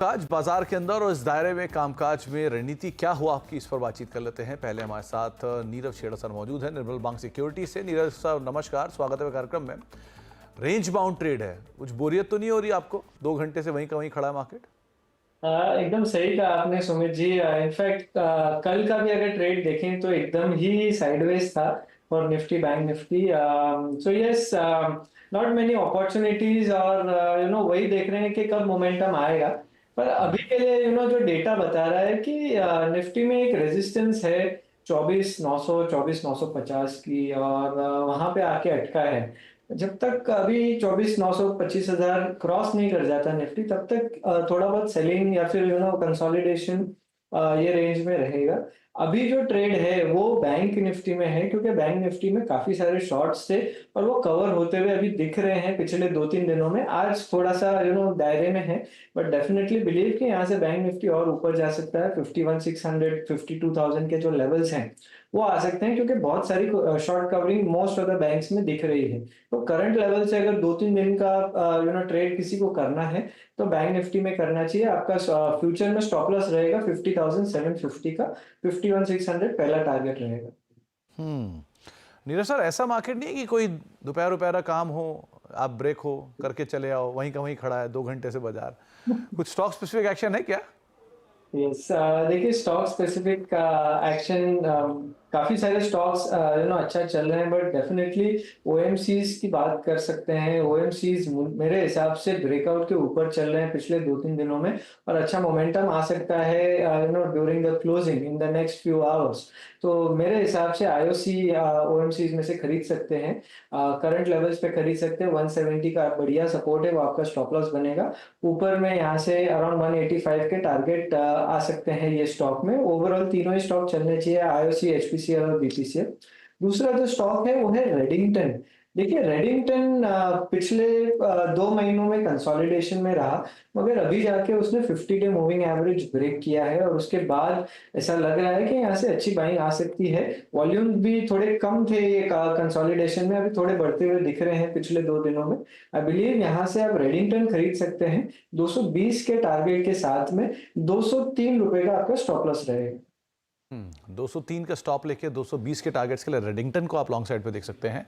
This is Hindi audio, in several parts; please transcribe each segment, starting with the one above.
काज बाजार के अंदर और इस दायरे में कामकाज में रणनीति क्या हुआ आपकी, इस पर बातचीत कर लेते हैं। पहले हमारे साथ नीरव छेड़ा सर मौजूद है निर्मल बैंक सिक्योरिटी से। नीरव सर नमस्कार, स्वागत है कार्यक्रम में। रेंज बाउंड ट्रेड है, कुछ बोरियत तो नहीं हो रही आपको? 2 घंटे से वहीं का वहीं खड़ा है मार्केट। एकदम सही कहा आपने सुमित जी। इनफैक्ट कल का भी अगर ट्रेड देखें तो एकदम ही साइडवेज था for Nifty bank Nifty. So yes, not many opportunities और वही देख रहे हैं कि कब मोमेंटम आएगा। पर अभी के लिए जो डेटा बता रहा है कि निफ्टी में एक रेजिस्टेंस है 24,900 24,950 की, और वहां पे आके अटका है। जब तक अभी 24,900 25,000 क्रॉस नहीं कर जाता निफ्टी, तब तक थोड़ा बहुत सेलिंग या फिर कंसोलिडेशन ये रेंज में रहेगा। अभी जो ट्रेड है वो बैंक निफ्टी में है, क्योंकि बैंक निफ्टी में काफी सारे शॉर्ट्स थे और वो कवर होते हुए अभी दिख रहे हैं पिछले 2-3 दिनों में। आज थोड़ा सा दायरे में है, बट डेफिनेटली बिलीव कि यहाँ से बैंक निफ्टी और ऊपर जा सकता है। 51,600 52,000 के जो लेवल्स हैं वो आ सकते हैं, क्योंकि बहुत सारी short covering most of the banks में दिख रही है। तो करंट लेवल से अगर 2-3 दिन का ट्रेड किसी को करना है तो बैंक निफ्टी में करना चाहिए। आपका फ्यूचर में स्टॉप लॉस रहेगा 50,750 का, 51,600 पहला टारगेट रहेगा। नीरज सर, ऐसा मार्केट नहीं है कि कोई दोपहर दोपहर काम हो, आप ब्रेक हो करके चले आओ, वहीं का वहीं खड़ा है 2 घंटे से बाजार? कुछ स्टॉक स्पेसिफिक एक्शन है क्या? यस, देखिए स्टॉक स्पेसिफिक का एक्शन, काफी सारे स्टॉक्स अच्छा चल रहे हैं, बट डेफिनेटली ओएमसीज की बात कर सकते हैं। ओएमसीज मेरे हिसाब से ब्रेकआउट के ऊपर चल रहे हैं पिछले 2-3 दिनों में, और अच्छा मोमेंटम आ सकता है during the closing in the next few hours. तो मेरे हिसाब से आईओसी ओएमसीज में से खरीद सकते हैं, करंट लेवल्स पे खरीद सकते हैं। 170 का बढ़िया सपोर्ट है, वो आपका स्टॉप लॉस बनेगा। ऊपर में यहाँ से अराउंड 185 के टारगेट आ सकते हैं ये स्टॉक में। ओवरऑल तीनों ही स्टॉक चलने चाहिए, आईओसी, एचपीसीएल और बीपीसीएल। दूसरा जो स्टॉक है वो है रेडिंगटन। देखिए रेडिंगटन पिछले 2 महीनों में कंसोलिडेशन में रहा, मगर अभी जाके उसने 50 डे मूविंग एवरेज ब्रेक किया है, और उसके बाद ऐसा लग रहा है कि यहाँ से अच्छी बाइंग आ सकती है। वॉल्यूम भी थोड़े कम थे ये कंसोलिडेशन में, अभी थोड़े बढ़ते हुए दिख रहे हैं पिछले 2 दिनों में। आई बिलीव यहाँ से आप रेडिंगटन खरीद सकते हैं 220 के टारगेट के साथ में। 203 रुपए का आपका स्टॉप लॉस रहेगा। 203 का स्टॉप लेके 220 के टारगेट्स के लिए रेडिंगटन को आप लॉन्ग साइड पे देख सकते हैं।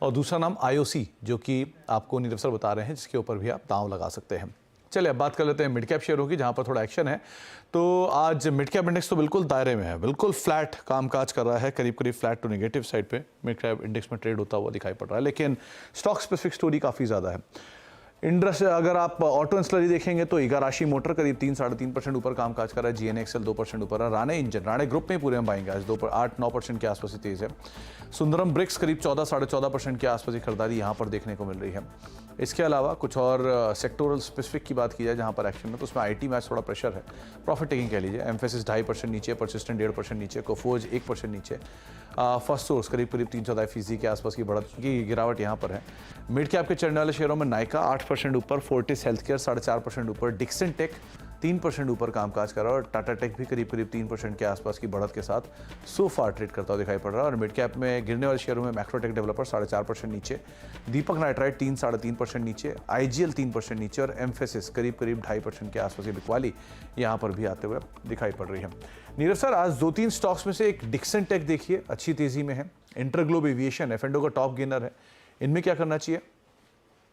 और दूसरा नाम आईओसी, जो कि आपको नीरव सर बता रहे हैं, जिसके ऊपर भी आप दांव लगा सकते हैं। चलिए अब बात कर लेते हैं मिड कैप शेयरों की, जहां पर थोड़ा एक्शन है। तो आज मिड कैप इंडेक्स तो बिल्कुल दायरे में है, बिल्कुल फ्लैट कामकाज कर रहा है, करीब करीब फ्लैट टू नेगेटिव साइड पे मिड कैप इंडेक्स में ट्रेड होता हुआ दिखाई पड़ रहा है। लेकिन स्टॉक स्पेसिफिक स्टोरी काफ़ी ज़्यादा है। इंडस्ट्री, अगर आप ऑटो इंस्टलरी देखेंगे तो इगाराशी मोटर करीब 3-3.5% ऊपर कामकाज कर रहा है। जीएनएक्सएल 2% ऊपर है। राणे इंजन, राणे ग्रुप में पूरे हम पाएंगे आज 8-9% के आसपास ही तेज है। सुंदरम ब्रिक्स करीब 14-14.5% के आसपास ही खरीदारी यहाँ पर देखने को मिल रही है। इसके अलावा कुछ और सेक्टोरल स्पेसिफिक की बात की जाए जहाँ पर एक्शन है, तो उसमें आईटी में आज थोड़ा प्रेशर है, प्रॉफिट टेकिंग कह लीजिए। एम्फेसिस 2.5% नीचे, परसिस्टेंट 1.5% नीचे, कोफोज 1% नीचे। फर्स्ट सोर्स करीब 314% के आसपास की बढ़त की गिरावट यहाँ पर है। मिड कैप के चढ़ने वाले शेयरों में नाइका 8% ऊपर, फोर्टिस हेल्थकेयर 4.5% ऊपर, डिक्सन टेक 3% ऊपर कामकाज कर रहा है, और टाटा टेक भी करीब 3% के आसपास की बढ़त के साथ सो फार ट्रेड करता हुआ दिखाई पड़ रहा है। और मिड कैप में गिरने वाले शेयरों में मैक्रोटेक डेवलपर 4.5% नीचे, दीपक नाइट्राइट 3-3.5% नीचे, आईजीएल 3% नीचे, और एम्फेसिस करीब 2.5% के आसपास की बिकवाली यहाँ पर भी आते हुए दिखाई पड़ रही है। नीरव सर, आज 2-3 स्टॉक्स में से एक डिक्सन टेक देखिए अच्छी तेजी में है, इंटरग्लोब एविएशन एफ&ओ का टॉप गेनर है, इनमें क्या करना चाहिए?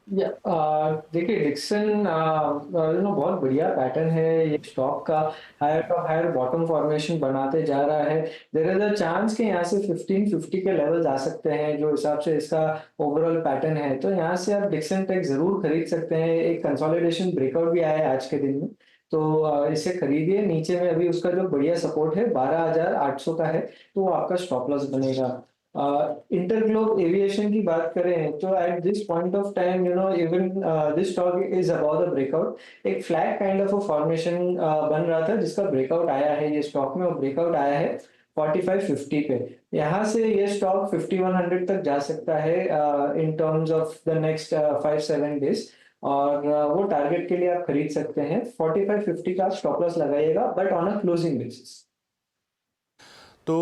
देखिए डिक्सन बहुत बढ़िया पैटर्न है ये स्टॉक का। Higher top higher bottom formation बनाते जा रहा है। देयर इज अ चांस कि यहाँ से 1550 के लेवल्स आ सकते हैं, जो हिसाब से इसका ओवरऑल पैटर्न है। तो यहाँ से आप डिक्सन टेक जरूर खरीद सकते हैं। एक कंसोलिडेशन ब्रेकआउट भी आया है आज के दिन में, तो इसे खरीदिए। नीचे में अभी उसका जो बढ़िया सपोर्ट है 12,800 का है, तो वो आपका स्टॉप लॉस बनेगा। इंटरग्लोब एविएशन की बात करें तो at this point of time even this stock is about the breakout. एक फ्लैट काइंड ऑफ फॉर्मेशन बन रहा था, जिसका ब्रेकआउट आया है ये स्टॉक में, और ब्रेकआउट आया है 4550 पे। यहाँ से ये स्टॉक 5100 तक जा सकता है in terms of the next 5-7 days, और वो टारगेट के लिए आप खरीद सकते हैं। 4550 का स्टॉप लॉस लगाइएगा, but on a closing basis. तो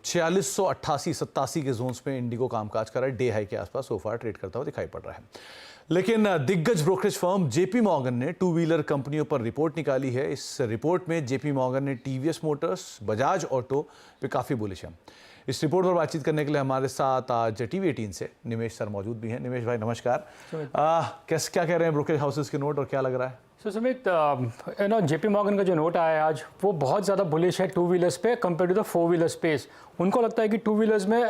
4688-87 के जोन्स में इंडिगो कामकाज कर रहा है, डे हाई के आसपास सोफा ट्रेड करता हुआ दिखाई पड़ रहा है। लेकिन दिग्गज ब्रोकरेज फर्म जेपी मॉर्गन ने टू व्हीलर कंपनियों पर रिपोर्ट निकाली है। इस रिपोर्ट में जेपी मॉर्गन ने टीवीएस मोटर्स, बजाज ऑटो पे काफ़ी बुलिश है। इस रिपोर्ट पर बातचीत करने के लिए हमारे साथ आज टीवी 18 से निमेश सर मौजूद भी हैं। निमेश भाई नमस्कार। कैसे क्या कह रहे हैं ब्रोकरेज हाउसेस के नोट और क्या लग रहा है? सो सुमित, जेपी मॉर्गन का जो नोट आया है आज, वो बहुत ज़्यादा बुलिश है टू व्हीलर्स पे compare to the four wheeler space. उनको लगता है कि टू व्हीलर्स में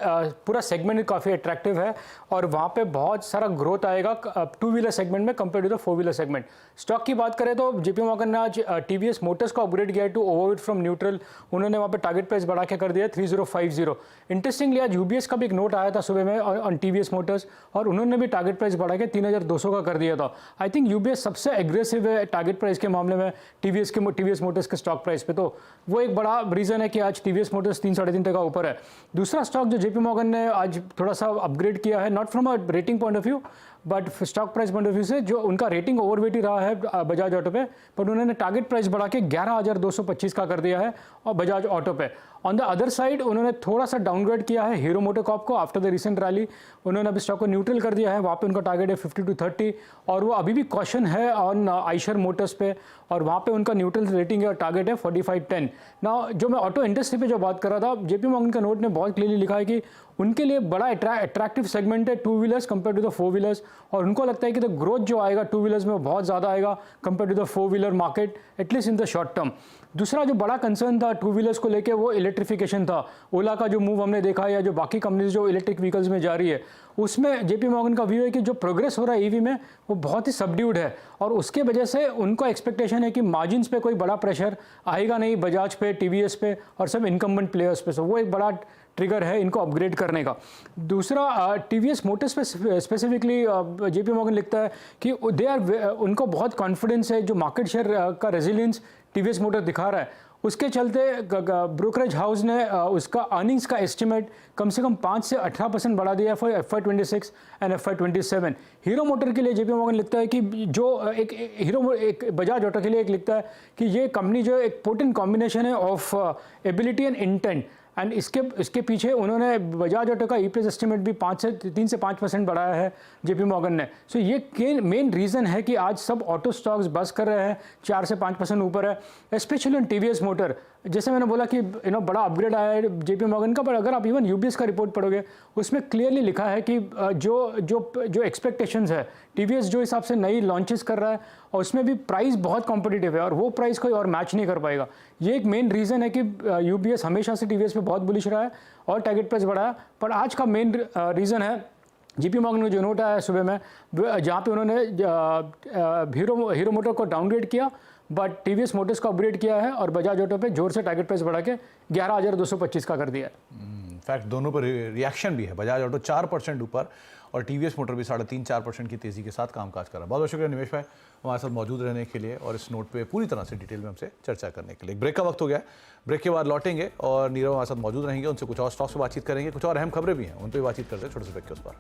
पूरा सेगमेंट काफ़ी अट्रैक्टिव है और वहाँ पे बहुत सारा ग्रोथ आएगा टू व्हीलर सेगमेंट में compare to the four wheeler segment. Stock की बात करें तो जेपी मॉर्गन ने आज टीवीएस मोटर्स को अपग्रेड किया है टू ओवरवेट फ्रॉम न्यूट्रल। उन्होंने वहाँ पे टारगेट प्राइस बढ़ा के कर दिया 3050। इंटरेस्टिंगली आज यूबीएस का भी एक नोट आया था सुबह में ऑन टीवीएस मोटर्स और उन्होंने भी टारगेट प्राइस बढ़ा के 3200 का कर दिया था। आई थिंक यूबीएस सबसे एग्रेसिव है टारगेट प्राइस के मामले में टीवीएस मोटर्स के स्टॉक प्राइस पे, तो वो एक बड़ा रीज़न है कि आज टीवीएस मोटर्स 3-3.5 टका ऊपर है। दूसरा स्टॉक जो जेपी मॉर्गन ने आज थोड़ा सा अपग्रेड किया है, not from a rating point of view but stock price point of view से, जो उनका रेटिंग ओवरवेट ही रहा है बजाज ऑटो पे, पर उन्होंने टारगेट प्राइस बढ़ा के 11,225 का कर दिया है और बजाज ऑटो पे। ऑन द अदर साइड उन्होंने थोड़ा सा डाउनग्रेड किया है हीरो मोटोकॉर्प को आफ्टर द रिसेंट रैली। उन्होंने अभी स्टॉक को न्यूट्रल कर दिया है, वहाँ पे उनका टारगेट है 50-30 और वो अभी भी कॉशन है ऑन आइशर मोटर्स पे और वहाँ पे उनका न्यूट्रल रेटिंग या टारगेट है 45-10। ना जो मैं ऑटो इंडस्ट्री पे जो बात कर रहा था, जेपी मॉर्गन का नोट ने बहुत क्लियरली लिखा है कि उनके लिए बड़ा अट्रैक्टिव सेगमेंट है two wheelers compare to the four wheelers और उनको लगता है कि द ग्रोथ जो आएगा टू व्हीलर्स में वो बहुत ज़्यादा आएगा compare to the four wheeler market, at least in the short term. दूसरा जो बड़ा कंसर्न था टू व्हीलर्स को लेके वो इलेक्ट्रिफिकेशन था। ओला का जो मूव हमने देखा या जो बाकी कंपनीज जो इलेक्ट्रिक व्हीकल्स में जा रही है, उसमें जेपी मॉर्गन का व्यू है कि जो प्रोग्रेस हो रहा है ईवी में वो बहुत ही सबड्यूड है और उसके वजह से उनको एक्सपेक्टेशन है कि मार्जिन्स पे कोई बड़ा प्रेशर आएगा नहीं बजाज पे, टीवीएस पे और सब इनकम्बेंट प्लेयर्स पे। सो वो एक बड़ा ट्रिगर है इनको अपग्रेड करने का। दूसरा टीवीएस मोटर्स पे स्पेसिफिकली जेपी मॉर्गन लिखता है कि दे आर उनको बहुत कॉन्फिडेंस है, जो मार्केट शेयर का रेजिलियंस टीवीएस मोटर दिखा रहा है उसके चलते ब्रोकरेज हाउस ने उसका अर्निंग्स का एस्टिमेट कम से कम 5 से 18% बढ़ा दिया है for FY26 and FY27। Hero motor के लिए जेपी मॉर्गन लिखता है कि जो एक बजाज ऑटो के लिए एक लिखता है कि ये कंपनी जो एक पोटेंट कॉम्बिनेशन है of ability and intent and इसके पीछे उन्होंने बजाज ऑटो का ईपीएस एस्टिमेट भी 3 से 5% बढ़ाया है जेपी मॉर्गन ने। सो ये मेन रीज़न है कि आज सब ऑटो स्टॉक्स बस कर रहे हैं, 4 से 5% ऊपर है, स्पेशली ऑन टीवीएस मोटर। जैसे मैंने बोला कि बड़ा अपग्रेड आया है जेपी मॉर्गन का, पर अगर आप इवन यूबीएस का रिपोर्ट पढ़ोगे उसमें क्लियरली लिखा है कि जो एक्सपेक्टेशंस है टीवीएस जो हिसाब से नई लॉन्चेस कर रहा है और उसमें भी प्राइस बहुत कॉम्पिटिटिव है और वो प्राइस कोई और मैच नहीं कर पाएगा। ये एक मेन रीज़न है कि यूबीएस हमेशा से टीवीएस पे बहुत बुलिश रहा है और टारगेट प्राइस बढ़ाया। पर आज का मेन रीज़न है जेपी मॉर्गन ने जो नोट आया सुबह में, जहाँ पे उन्होंने हीरो मोटर को डाउनग्रेड किया बट टीवीएस मोटर्स को अपग्रेड किया है और बजाज ऑटो पे जोर से टारगेट प्राइस बढ़ा के 11,225 का कर दिया है। इनफैक्ट दोनों पर रिएक्शन भी है, बजाज ऑटो 4% ऊपर और टीवीएस मोटर भी 3.5-4% की तेज़ी के साथ कामकाज कर रहा है। बहुत बहुत शुक्रिया निमेश भाई हमारे साथ मौजूद रहने के लिए और इस नोट पे पूरी तरह से डिटेल में हमसे चर्चा करने के लिए। ब्रेक का वक्त हो गया है, ब्रेक के बाद लौटेंगे और नीरव हमारे साथ मौजूद रहेंगे, उनसे कुछ और स्टॉक्स से बातचीत करेंगे, कुछ और अहम खबरें भी हैं उन पर बातचीत करते हैं छोटे से ब्रेक के उस पर।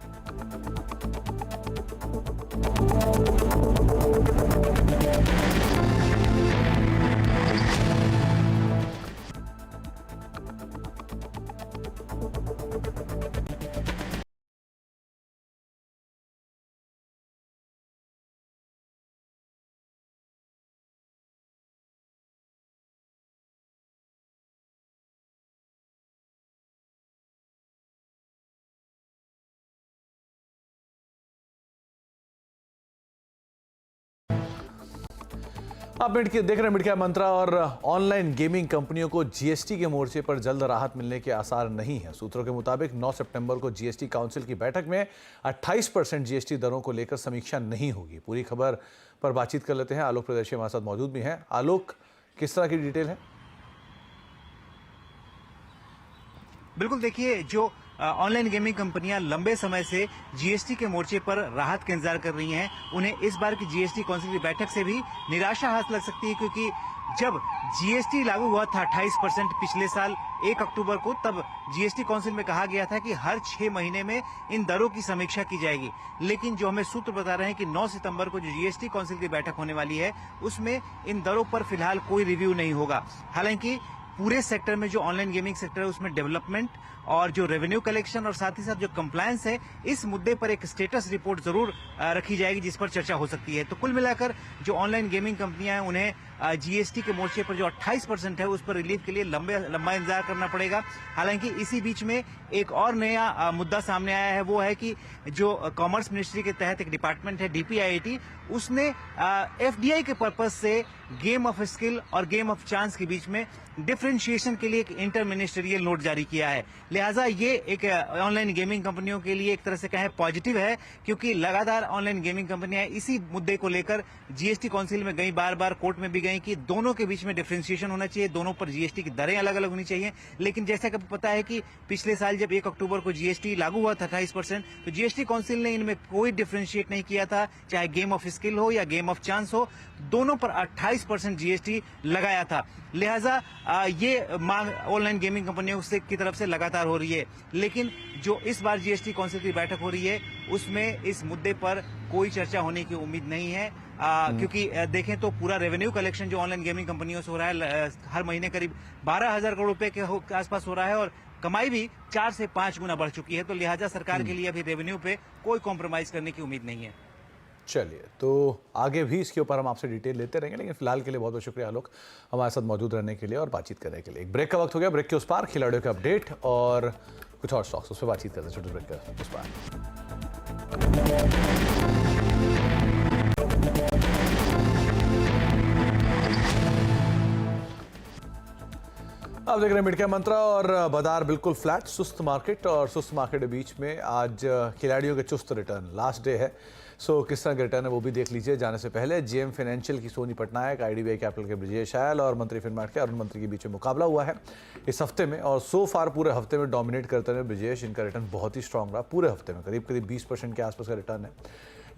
आप देख रहे हैं मिड कैप मंत्रा और ऑनलाइन गेमिंग कंपनियों को जीएसटी के मोर्चे पर जल्द राहत मिलने के आसार नहीं है। सूत्रों के मुताबिक 9 सितंबर को जीएसटी काउंसिल की बैठक में 28% जीएसटी दरों को लेकर समीक्षा नहीं होगी। पूरी खबर पर बातचीत कर लेते हैं। आलोक प्रदर्शी हमारे साथ मौजूद भी हैं। आलोक, किस तरह की डिटेल है? बिल्कुल, देखिए जो ऑनलाइन गेमिंग कंपनियां लंबे समय से जीएसटी के मोर्चे पर राहत का इंतजार कर रही हैं, उन्हें इस बार की जीएसटी काउंसिल की बैठक से भी निराशा हाथ लग सकती है, क्योंकि जब जीएसटी लागू हुआ था 28% पिछले साल 1 अक्टूबर को, तब जीएसटी काउंसिल में कहा गया था कि हर 6 महीने में इन दरों की समीक्षा की जाएगी। लेकिन जो हमें सूत्र बता रहे हैं कि 9 सितंबर को जो जीएसटी काउंसिल की बैठक होने वाली है उसमें इन दरों पर फिलहाल कोई रिव्यू नहीं होगा। हालांकि पूरे सेक्टर में जो ऑनलाइन गेमिंग सेक्टर है उसमें डेवलपमेंट और जो रेवेन्यू कलेक्शन और साथ ही साथ जो कंप्लायंस है, इस मुद्दे पर एक स्टेटस रिपोर्ट जरूर रखी जाएगी जिस पर चर्चा हो सकती है। तो कुल मिलाकर जो ऑनलाइन गेमिंग कंपनियां हैं उन्हें जीएसटी के मोर्चे पर जो 28% है उस पर रिलीफ के लिए लंबा इंतजार करना पड़ेगा। हालांकि इसी बीच में एक और नया मुद्दा सामने आया है, वो है कि जो कॉमर्स मिनिस्ट्री के तहत एक डिपार्टमेंट है DPIIT, उसने एफडीआई के पर्पज से गेम ऑफ स्किल और गेम ऑफ चांस के बीच में डिफरेंशिएशन के लिए एक इंटर मिनिस्टरियल नोट जारी किया है। लिहाजा ये एक ऑनलाइन गेमिंग कंपनियों के लिए एक तरह से कहें पॉजिटिव है, क्योंकि लगातार ऑनलाइन गेमिंग कंपनियां इसी मुद्दे को लेकर जीएसटी काउंसिल में गई, बार कोर्ट में भी गई कि दोनों के बीच में डिफरेंशिएशन होना चाहिए, दोनों पर जीएसटी की दरें अलग अलग होनी चाहिए। लेकिन जैसा कि पता है कि पिछले साल जब 1 अक्टूबर को जीएसटी लागू हुआ था 28%, तो जीएसटी काउंसिल ने इनमें कोई डिफरेंशिएट नहीं किया था, चाहे गेम ऑफ स्किल हो या गेम ऑफ चांस हो, दोनों पर 28% जीएसटी लगाया था। लिहाजा ये मांग ऑनलाइन गेमिंग कंपनियों से की तरफ से लगातार हो रही है। लेकिन जो इस बार जीएसटी काउंसिल की बैठक हो रही है उसमें इस मुद्दे पर कोई चर्चा होने की उम्मीद नहीं है, क्योंकि देखें तो पूरा रेवेन्यू कलेक्शन जो ऑनलाइन गेमिंग कंपनियों से हो रहा है हर महीने करीब 12,000 करोड़ रुपए के आसपास हो रहा है और कमाई भी 4 से 5 गुना बढ़ चुकी है। तो लिहाजा सरकार के लिए अभी रेवेन्यू पे कोई कॉम्प्रोमाइज करने की उम्मीद नहीं है। चलिए, तो आगे भी इसके ऊपर हम आपसे डिटेल लेते रहेंगे, लेकिन फिलहाल के लिए बहुत बहुत शुक्रिया आलोक हमारे साथ मौजूद रहने के लिए और बातचीत करने के लिए। एक ब्रेक का वक्त हो गया, ब्रेक के उस पार खिलाड़ियों के अपडेट और कुछ और स्टॉक्स उस पर बातचीत करते हैं। छोटे ब्रेक के उस पार। आप देख रहे हैं मिड कैप मंत्रा और बाजार बिल्कुल फ्लैट, सुस्त मार्केट और सुस्त मार्केट के बीच में आज खिलाड़ियों के चुस्त रिटर्न, लास्ट डे है। सो किस तरह के रिटर्न है वो भी देख लीजिए। जाने से पहले जेएम फाइनेंशियल की सोनी पटनायक, आईडीबीआई कैपिटल के ब्रजेश आयल और मंत्री फिनमार्ट के अरुण मंत्री के बीच में मुकाबला हुआ है इस हफ्ते में, और सो फार पूरे हफ्ते में डोमिनेट करते हुए ब्रजेश, इनका रिटर्न बहुत ही स्ट्रांग रहा। पूरे हफ्ते में करीब 20% के आसपास का रिटर्न है।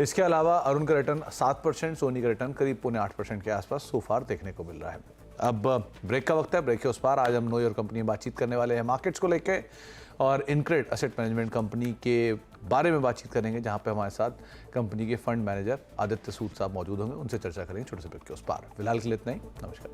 इसके अलावा अरुण का रिटर्न 7%, सोनी का रिटर्न करीब 7.25% के आसपास सो फार देखने को मिल रहा है। अब ब्रेक का वक्त है, ब्रेक के उस पार आज हम नो योर कंपनी में बातचीत करने वाले हैं मार्केट्स को लेके और इनक्रेड एसेट मैनेजमेंट कंपनी के बारे में बातचीत करेंगे, जहां पे हमारे साथ कंपनी के फंड मैनेजर आदित्य सूद साहब मौजूद होंगे। उनसे चर्चा करेंगे छोटे से ब्रेक के उस पार। फिलहाल के लिए इतना ही, नमस्कार।